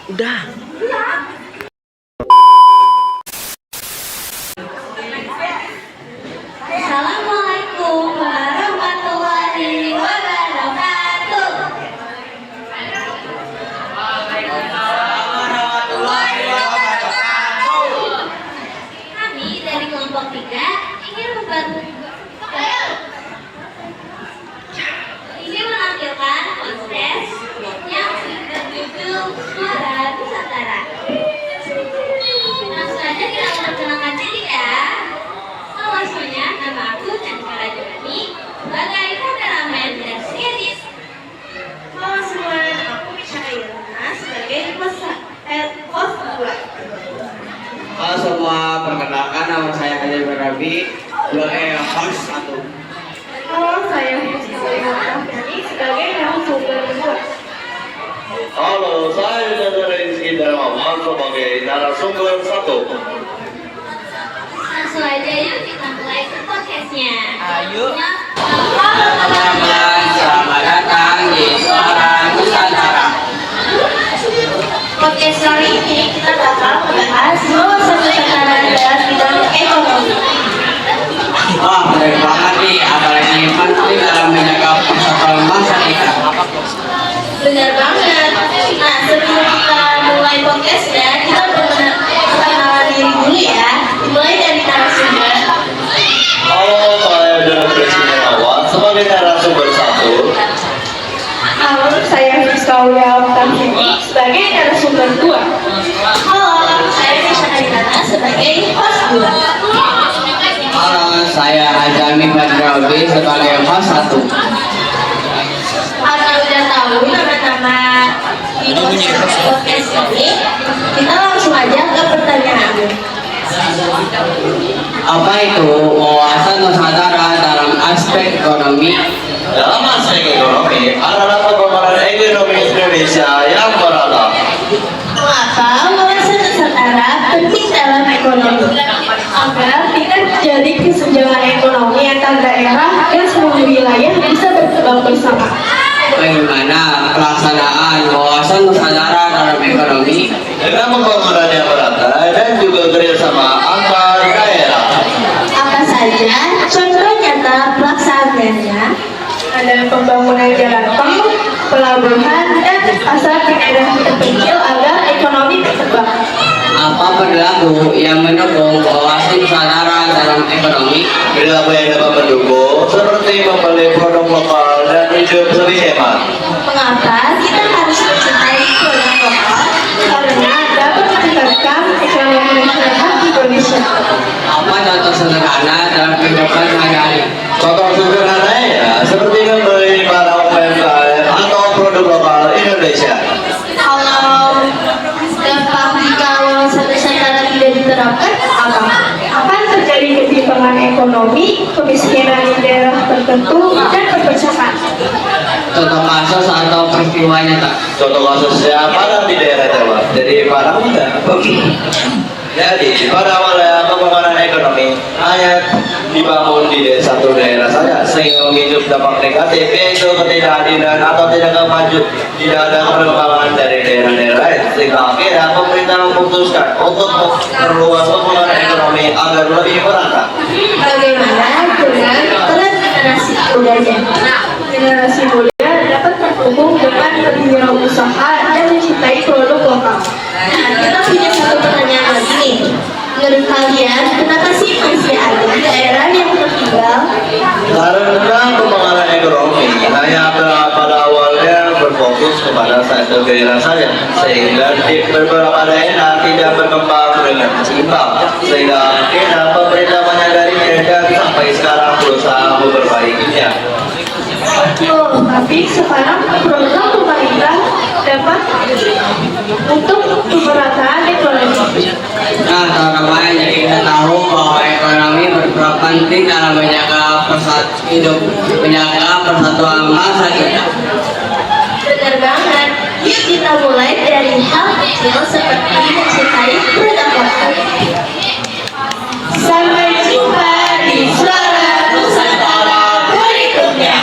Udah. Assalamualaikum warahmatullahi wabarakatuh. Kami dari kelompok 3 ingin menampilkan kontes yang berjudul Suara Nusantara. Langsung saja kita memperkenalkan diri ya. Halo semuanya, nama aku Chandra Rajani sebagai kameramen dan sketsis. Halo semua, aku Misha Irna sebagai host 2. Halo semua, perkenalkan nama saya Haji Barabi, host 1. Halo, saya Misha sebagai narasumber 2. Halo, saya Chandra Rizky Darmawan sebagai narasumber 1. Langsung aja yuk kita mulai ke podcastnya. Ayo. Halo Teman-teman, selamat datang di Suara Nusantara. Podcast kali ini kita bakal membahas wawasan Nusantara dalam bidang ekonomi. Wah, menarik banget nih, apalagi penting dalam menjaga persatuan bangsa kita. Benar banget. Nah, sebelum kita mulai podcastnya, kita perkenalan diri dulu ya. Dimulai dari narasumber. Halo, saya Chandra Rizky Darmawan sebagai narasumber 1. Halo, saya Rizkaulia Tamhini sebagai narasumber 2. Halo, saya Misha Irna sebagai host 2. Halo, saya Azami Badrawi sebagai host 1. Karena udah tahu nama-nama di podcast ini, kita langsung aja ke pertanyaan. Apa itu wawasan Nusantara dalam aspek ekonomi? Dalam aspek ekonomi adalah pengembangan ekonomi Indonesia yang merata. Mengapa wawasan Nusantara penting dalam ekonomi? Agar tidak terjadi kesenjangan ekonomi antar daerah dan seluruh wilayah bisa berkembang bersama. Bagaimana pelaksanaan wawasan Nusantara dalam ekonomi? Dengan pembangunan yang merata dan juga kerjasama antar daerah. Apa saja contoh nyata pelaksanaannya? Ada pembangunan jalan tol, pelabuhan, dan pasar di daerah terpencil agar ekonomi berkembang. Apa perilaku yang mendukung wawasan Nusantara dalam ekonomi? Perilaku yang dapat mendukung seperti membeli produk lokal dan hidup lebih hemat. Mengapa kita harus mencintai produk lokal? Karena dapat meningkatkan ekonomi masyarakat Indonesia. Apa contoh sederhana dalam kehidupan sehari-hari? Contoh sederhananya seperti membeli barang UMKM atau produk lokal Indonesia. Kalau dampak jika wawasan Nusantara tidak diterapkan, akan terjadi ketimpangan ekonomi, kemiskinan di daerah tertentu, dan perpecahan. Contoh kasus atau peristiwa nyata. Contoh kasusnya padang di daerah Jawa. Jadi padang muda. Jadi pada awalnya pembangunan ekonomi hanya dibangun di satu daerah saja, sehingga memicu dampak negatif yaitu ketidakadilan atau tidak maju, tidak ada perkembangan dari daerah-daerah lain, sehingga akhirnya pemerintah memutuskan untuk memperluas pembangunan ekonomi agar lebih merata. Bagaimana dengan peran generasi mudanya? Generasi muda dapat terhubung dengan berwirausaha dan mencintai produk lokal. Nah, kita punya satu pertanyaan lagi nih. Menurut kalian, kenapa sih masih ada daerah yang tertinggal? Karena pembangunan ekonomi hanya pada awalnya berfokus kepada satu daerah saja, sehingga di beberapa daerah tidak berkembang dengan seimbang, sehingga akhirnya pemerintah menyadarinya dan sampai sekarang berusaha memperbaikinya. Oh, tapi sekarang program pemerintah dapat untuk pemerataan ekonomi. Nah, teman-teman, jadi kita tahu bahwa ekonomi berperan penting dalam menjaga persatuan bangsa kita. Benar banget. Yuk kita mulai dari hal kecil seperti mencintai produk lokal. Sampai jumpa di Suara Nusantara berikutnya.